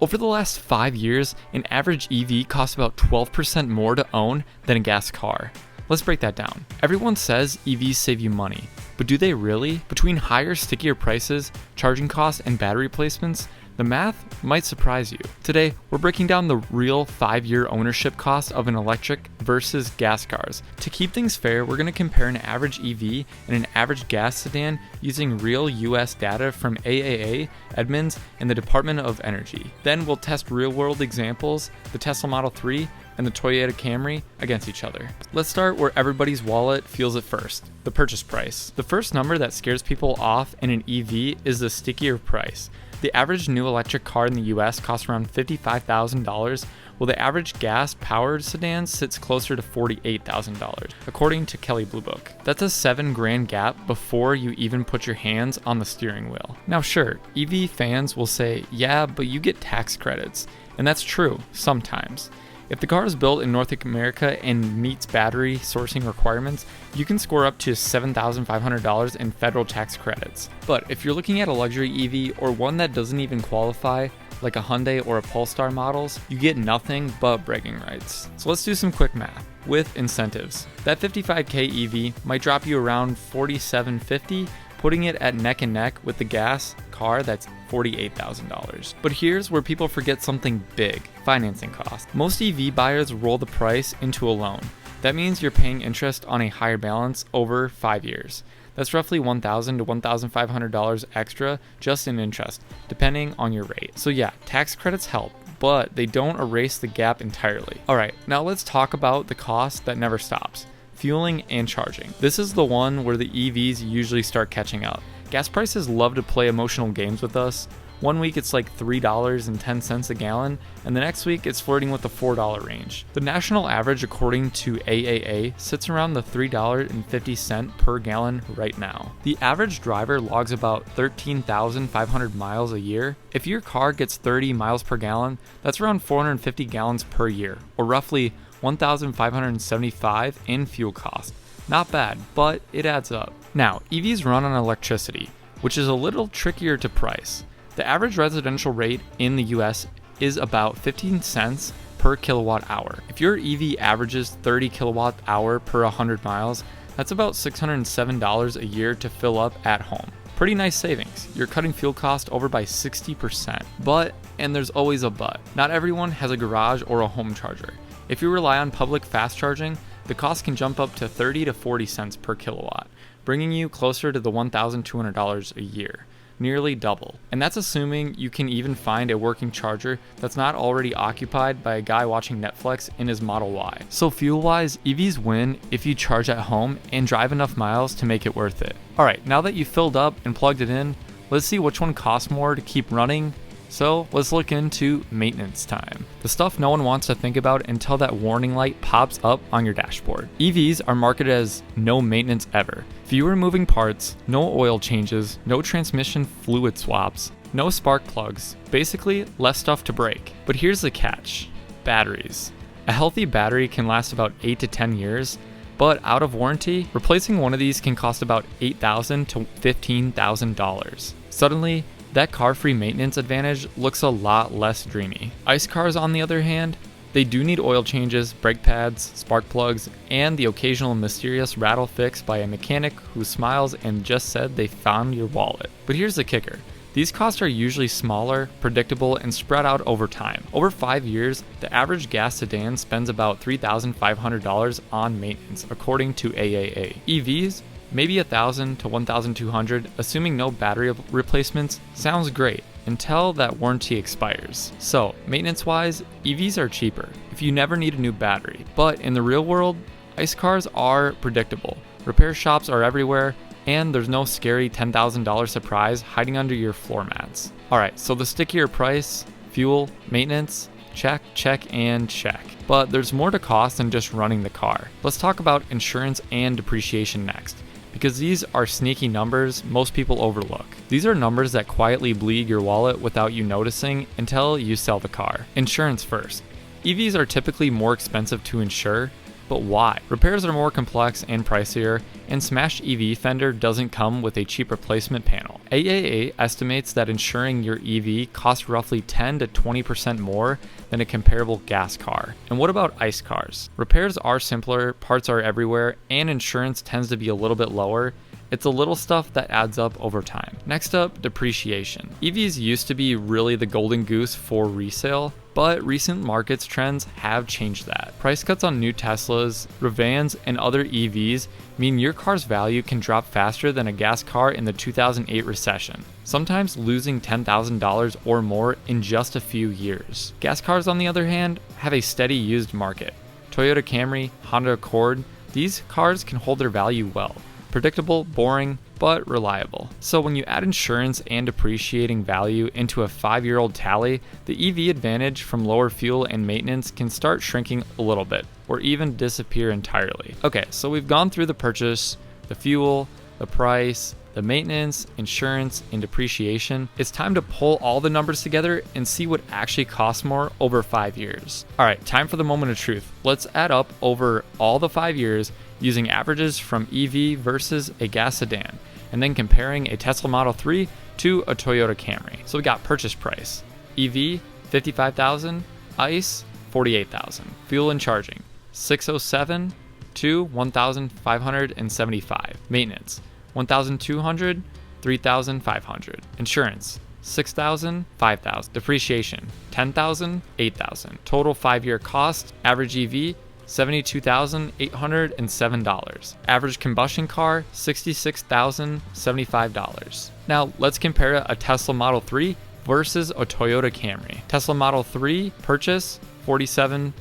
Over the last 5 years, an average EV costs about 12% more to own than a gas car. Let's break that down. Everyone says EVs save you money, but do they really? Between higher, stickier prices, charging costs, and battery replacements, the math might surprise you. Today, we're breaking down the real 5-year ownership cost of an electric versus gas cars. To keep things fair, we're going to compare an average EV and an average gas sedan using real US data from AAA, Edmunds, and the Department of Energy. Then we'll test real-world examples, the Tesla Model 3 and the Toyota Camry, against each other. Let's start where everybody's wallet feels it first, the purchase price. The first number that scares people off in an EV is the stickier price. The average new electric car in the US costs around $55,000, while the average gas-powered sedan sits closer to $48,000, according to Kelley Blue Book. That's a $7,000 gap before you even put your hands on the steering wheel. Now sure, EV fans will say, yeah, but you get tax credits, and that's true, sometimes. If the car is built in North America and meets battery sourcing requirements, you can score up to $7,500 in federal tax credits. But if you're looking at a luxury EV or one that doesn't even qualify, like a Hyundai or a Polestar models, you get nothing but bragging rights. So let's do some quick math. With incentives, that $55K EV might drop you around $4,750, putting it at neck and neck with the gas car that's $48,000. But here's where people forget something big: financing costs. Most EV buyers roll the price into a loan. That means you're paying interest on a higher balance over 5 years. That's roughly $1,000 to $1,500 extra just in interest, depending on your rate. So yeah, tax credits help, but they don't erase the gap entirely. Alright, now let's talk about the cost that never stops: fueling and charging. This is the one where the EVs usually start catching up. Gas prices love to play emotional games with us. One week it's like $3.10 a gallon, and the next week it's flirting with the $4 range. The national average, according to AAA, sits around the $3.50 per gallon right now. The average driver logs about 13,500 miles a year. If your car gets 30 miles per gallon, that's around 450 gallons per year, or roughly 1,575 in fuel cost. Not bad, but it adds up. Now, EVs run on electricity, which is a little trickier to price. The average residential rate in the US is about 15 cents per kilowatt hour. If your EV averages 30 kilowatt hour per 100 miles, that's about $607 a year to fill up at home. Pretty nice savings. You're cutting fuel cost over by 60%. But, and there's always a but, not everyone has a garage or a home charger. If you rely on public fast charging, the cost can jump up to 30 to 40 cents per kilowatt, bringing you closer to the $1,200 a year, nearly double. And that's assuming you can even find a working charger that's not already occupied by a guy watching Netflix in his Model Y. So fuel-wise, EVs win if you charge at home and drive enough miles to make it worth it. Alright, now that you've filled up and plugged it in, let's see which one costs more to keep running. So let's look into maintenance time. The stuff no one wants to think about until that warning light pops up on your dashboard. EVs are marketed as no maintenance ever. Fewer moving parts, no oil changes, no transmission fluid swaps, no spark plugs. Basically, less stuff to break. But here's the catch: batteries. A healthy battery can last about 8 to 10 years, but out of warranty, replacing one of these can cost about $8,000 to $15,000. Suddenly, that car-free maintenance advantage looks a lot less dreamy. ICE cars, on the other hand, they do need oil changes, brake pads, spark plugs, and the occasional mysterious rattle fix by a mechanic who smiles and just said they found your wallet. But here's the kicker: these costs are usually smaller, predictable, and spread out over time. Over 5 years, the average gas sedan spends about $3,500 on maintenance, according to AAA. EVs, maybe $1,000 to $1,200, assuming no battery replacements, sounds great until that warranty expires. So, maintenance-wise, EVs are cheaper if you never need a new battery. But in the real world, ICE cars are predictable. Repair shops are everywhere, and there's no scary $10,000 surprise hiding under your floor mats. Alright, so the stickier price, fuel, maintenance, check, check, and check. But there's more to cost than just running the car. Let's talk about insurance and depreciation next, because these are sneaky numbers most people overlook. These are numbers that quietly bleed your wallet without you noticing until you sell the car. Insurance first. EVs are typically more expensive to insure. But why? Repairs are more complex and pricier, and smashed EV fender doesn't come with a cheap replacement panel. AAA estimates that insuring your EV costs roughly 10 to 20% more than a comparable gas car. And what about ICE cars? Repairs are simpler, parts are everywhere, and insurance tends to be a little bit lower. It's a little stuff that adds up over time. Next up, depreciation. EVs used to be really the golden goose for resale, but recent markets trends have changed that. Price cuts on new Teslas, Revans, and other EVs mean your car's value can drop faster than a gas car in the 2008 recession, sometimes losing $10,000 or more in just a few years. Gas cars, on the other hand, have a steady used market. Toyota Camry, Honda Accord, these cars can hold their value well. Predictable, boring, but reliable. So when you add insurance and depreciating value into a 5-year-old tally, the EV advantage from lower fuel and maintenance can start shrinking a little bit, or even disappear entirely. Okay, so we've gone through the purchase, the fuel, the price, the maintenance, insurance, and depreciation. It's time to pull all the numbers together and see what actually costs more over 5 years. All right, time for the moment of truth. Let's add up over all the 5 years using averages from EV versus a gas sedan, and then comparing a Tesla Model 3 to a Toyota Camry. So we got purchase price. EV, $55,000, ICE, $48,000. Fuel and charging, $607 to $1,575. Maintenance, $1,200, $3,500. Insurance, $6,000, $5,000. Depreciation, $10,000, $8,000. Total 5-year cost, average EV, $72,807. Average combustion car, $66,075. Now let's compare a Tesla Model 3 versus a Toyota Camry. Tesla Model 3 purchase, $47,500.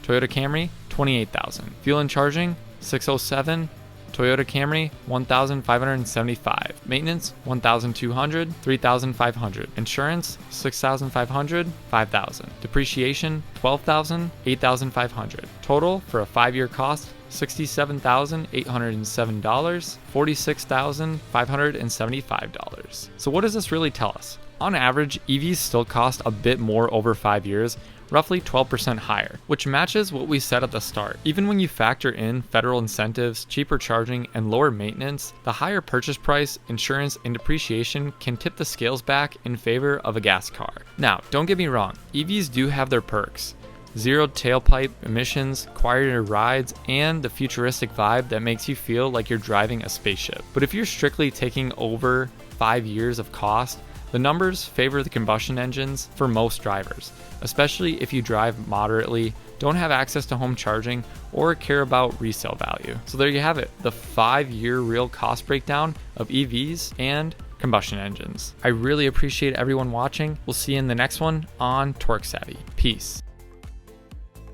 Toyota Camry, $28,000. Fuel and charging, $607. Toyota Camry, $1,575. Maintenance, $1,200, $3,500. Insurance, $6,500, $5,000. Depreciation, $12,000, $8,500. Total for a 5-year cost, $67,807, $46,575. So what does this really tell us? On average, EVs still cost a bit more over 5 years, roughly 12% higher, which matches what we said at the start. Even when you factor in federal incentives, cheaper charging, and lower maintenance, the higher purchase price, insurance, and depreciation can tip the scales back in favor of a gas car. Now, don't get me wrong, EVs do have their perks. Zero tailpipe emissions, quieter rides, and the futuristic vibe that makes you feel like you're driving a spaceship. But if you're strictly taking over 5 years of cost, the numbers favor the combustion engines for most drivers, especially if you drive moderately, don't have access to home charging, or care about resale value. So there you have it, the 5-year real cost breakdown of EVs and combustion engines. I really appreciate everyone watching. We'll see you in the next one on TorqueSavvy. Peace.